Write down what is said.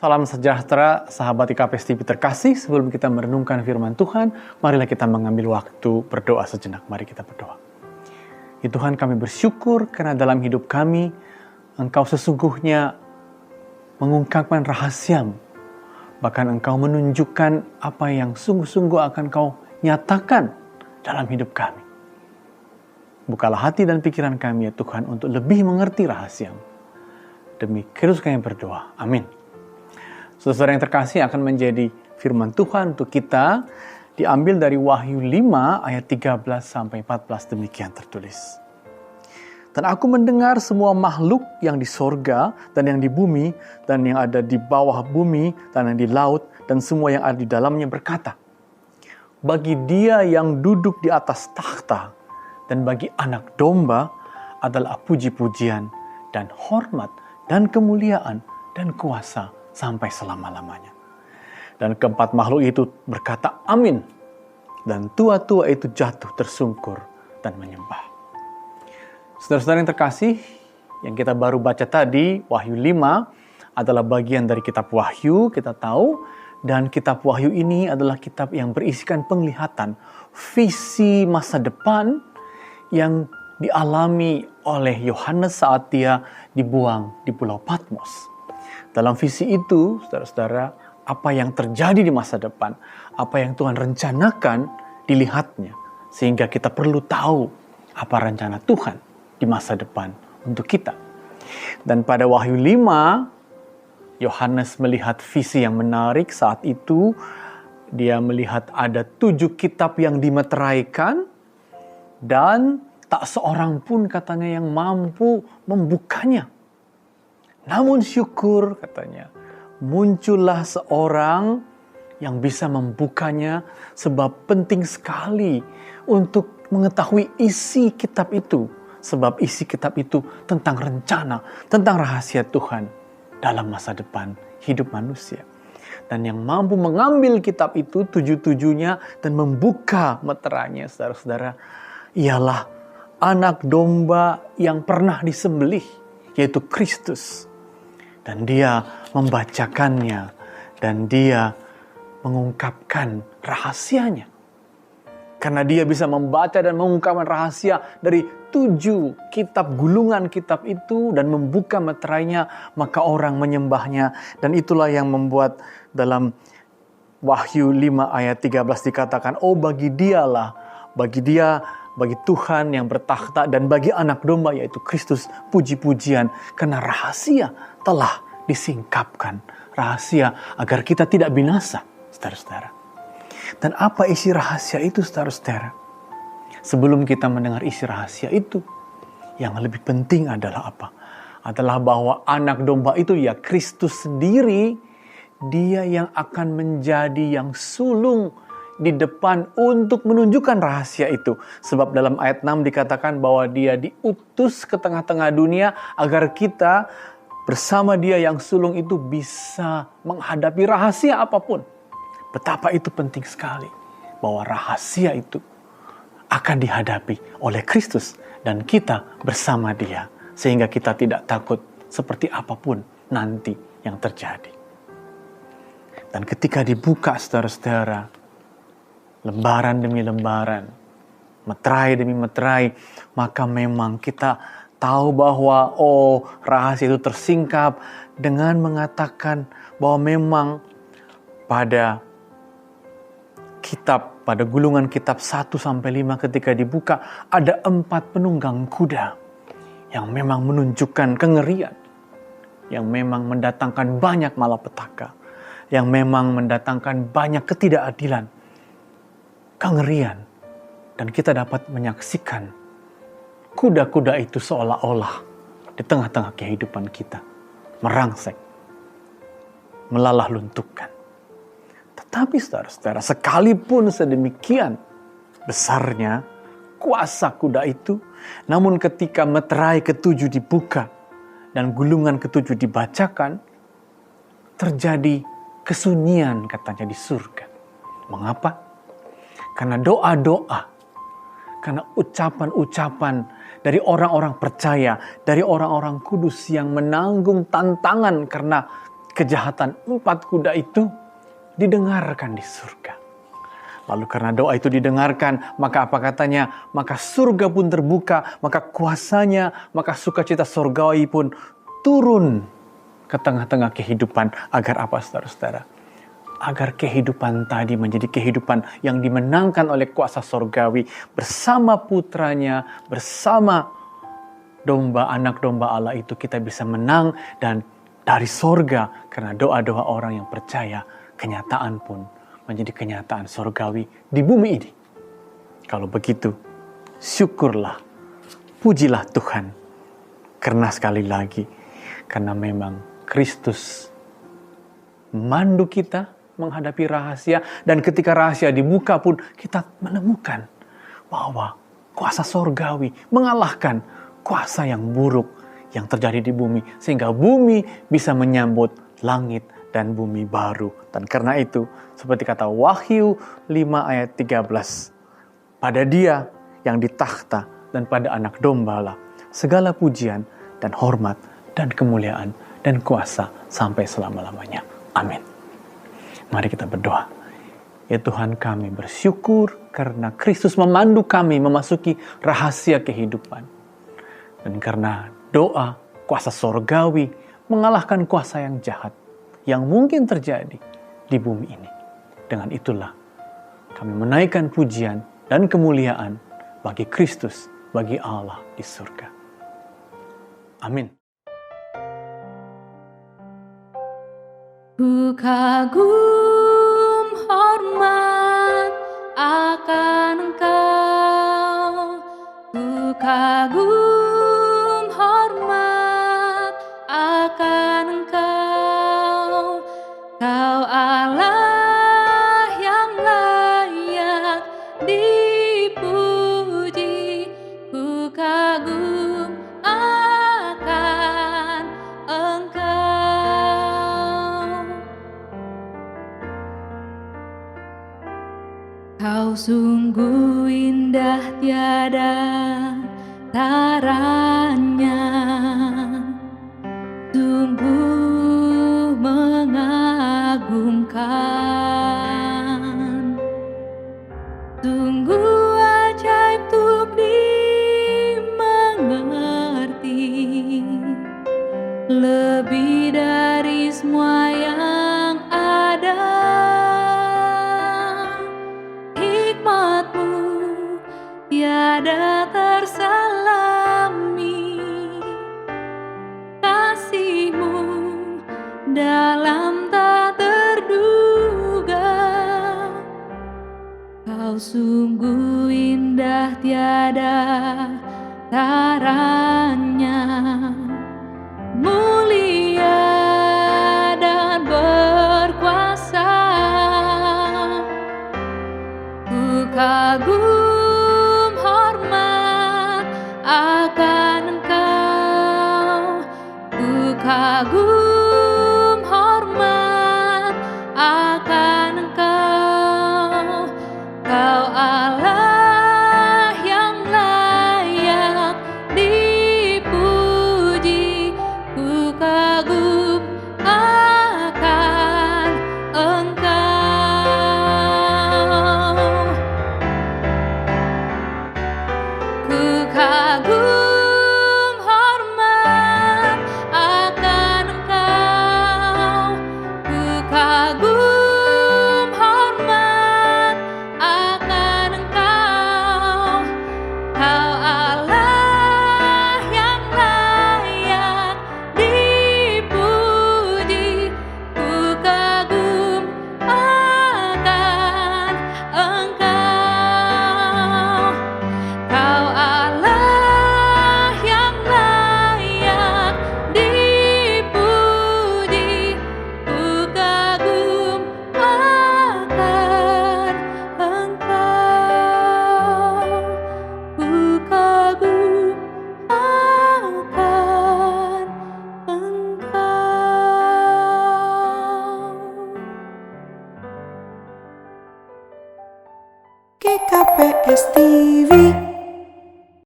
Salam sejahtera, sahabat IKPS TV terkasih. Sebelum kita merenungkan firman Tuhan, marilah kita mengambil waktu berdoa sejenak. Mari kita berdoa. Ya Tuhan, kami bersyukur karena dalam hidup kami, Engkau sesungguhnya mengungkapkan rahasia-Mu. Bahkan Engkau menunjukkan apa yang sungguh-sungguh akan Kau nyatakan dalam hidup kami. Bukalah hati dan pikiran kami ya Tuhan untuk lebih mengerti rahasia-Mu. Demi Kristus kami berdoa. Amin. Saudara yang terkasih, akan menjadi firman Tuhan untuk kita diambil dari Wahyu 5 ayat 13 sampai 14, demikian tertulis. Dan aku mendengar semua makhluk yang di sorga dan yang di bumi dan yang ada di bawah bumi dan yang di laut dan semua yang ada di dalamnya berkata, bagi Dia yang duduk di atas takhta dan bagi Anak Domba adalah puji-pujian dan hormat dan kemuliaan dan kuasa sampai selama-lamanya. Dan keempat makhluk itu berkata amin. Dan tua-tua itu jatuh tersungkur dan menyembah. Saudara-saudara yang terkasih, yang kita baru baca tadi, Wahyu 5 adalah bagian dari kitab Wahyu, kita tahu. Dan kitab Wahyu ini adalah kitab yang berisikan penglihatan visi masa depan yang dialami oleh Yohanes saat dia dibuang di Pulau Patmos. Dalam visi itu, saudara-saudara, apa yang terjadi di masa depan, apa yang Tuhan rencanakan, dilihatnya. Sehingga kita perlu tahu apa rencana Tuhan di masa depan untuk kita. Dan pada Wahyu 5, Yohanes melihat visi yang menarik saat itu. Dia melihat ada 7 kitab yang dimeteraikan, dan tak seorang pun katanya yang mampu membukanya. Namun syukur katanya, muncullah seorang yang bisa membukanya sebab penting sekali untuk mengetahui isi kitab itu. Sebab isi kitab itu tentang rencana, tentang rahasia Tuhan dalam masa depan hidup manusia. Dan yang mampu mengambil kitab itu 7-7-nya dan membuka meteranya, saudara-saudara, ialah Anak Domba yang pernah disembelih, yaitu Kristus. Dan dia membacakannya, dan dia mengungkapkan rahasianya. Karena dia bisa membaca dan mengungkapkan rahasia dari 7 kitab, gulungan kitab itu, dan membuka meterainya, maka orang menyembahnya. Dan itulah yang membuat dalam Wahyu 5 ayat 13 dikatakan, oh bagi dialah, bagi Tuhan yang bertakhta dan bagi Anak Domba yaitu Kristus puji-pujian, karena rahasia telah disingkapkan. Rahasia agar kita tidak binasa, saudara-saudara. Dan apa isi rahasia itu, saudara-saudara? Sebelum kita mendengar isi rahasia itu, yang lebih penting adalah apa? Adalah bahwa Anak Domba itu ya Kristus sendiri, dia yang akan menjadi yang sulung di depan untuk menunjukkan rahasia itu. Sebab dalam ayat 6 dikatakan bahwa dia diutus ke tengah-tengah dunia agar kita bersama dia yang sulung itu bisa menghadapi rahasia apapun. Betapa itu penting sekali bahwa rahasia itu akan dihadapi oleh Kristus dan kita bersama dia. Sehingga kita tidak takut seperti apapun nanti yang terjadi. Dan ketika dibuka, saudara-saudara, lembaran demi lembaran, meterai demi meterai, maka memang kita tahu bahwa rahasia itu tersingkap dengan mengatakan bahwa memang pada gulungan kitab 1-5 ketika dibuka ada 4 penunggang kuda yang memang menunjukkan kengerian, yang memang mendatangkan banyak malapetaka, yang memang mendatangkan banyak ketidakadilan, kengerian, dan kita dapat menyaksikan kuda-kuda itu seolah-olah di tengah-tengah kehidupan kita merangsek, melalah luntukkan. Tetapi saudara-saudara, sekalipun sedemikian besarnya kuasa kuda itu, namun ketika meterai ke-7 dibuka dan gulungan ke-7 dibacakan, terjadi kesunyian katanya di surga. Mengapa? Karena doa-doa, karena ucapan-ucapan dari orang-orang percaya, dari orang-orang kudus yang menanggung tantangan karena kejahatan 4 kuda itu didengarkan di surga. Lalu karena doa itu didengarkan, maka apa katanya? Maka surga pun terbuka, maka kuasanya, maka sukacita surgawi pun turun ke tengah-tengah kehidupan. Agar apa, saudara-saudara? Agar kehidupan tadi menjadi kehidupan yang dimenangkan oleh kuasa surgawi bersama putranya, bersama domba, anak domba Allah itu kita bisa menang. Dan dari surga, karena doa-doa orang yang percaya, kenyataan pun menjadi kenyataan surgawi di bumi ini. Kalau begitu, syukurlah, pujilah Tuhan. Karena sekali lagi, karena memang Kristus memandu kita menghadapi rahasia. Dan ketika rahasia dibuka pun kita menemukan bahwa kuasa surgawi mengalahkan kuasa yang buruk yang terjadi di bumi. Sehingga bumi bisa menyambut langit dan bumi baru. Dan karena itu, seperti kata Wahyu 5 ayat 13, pada Dia yang di takhta dan pada anak domba lah segala pujian dan hormat dan kemuliaan dan kuasa sampai selama-lamanya. Amin. Mari kita berdoa. Ya Tuhan, kami bersyukur karena Kristus memandu kami memasuki rahasia kehidupan. Dan karena doa, kuasa surgawi mengalahkan kuasa yang jahat yang mungkin terjadi di bumi ini. Dengan itulah kami menaikkan pujian dan kemuliaan bagi Kristus, bagi Allah di surga. Amin. Ku kagum hormat akan Engkau, ku kagum hormat akan Engkau, Kau Allah yang layak dipuji, ku kagum akan Engkau. Kau sungguh indah tiada taranya, sungguh mengagumkan, sungguh ajaib untuk dimengerti, lebih dari semua yang ada. Hikmat-Mu tiada tersalami, kasih-Mu dalam tak terduga. Kau sungguh indah tiada taranya.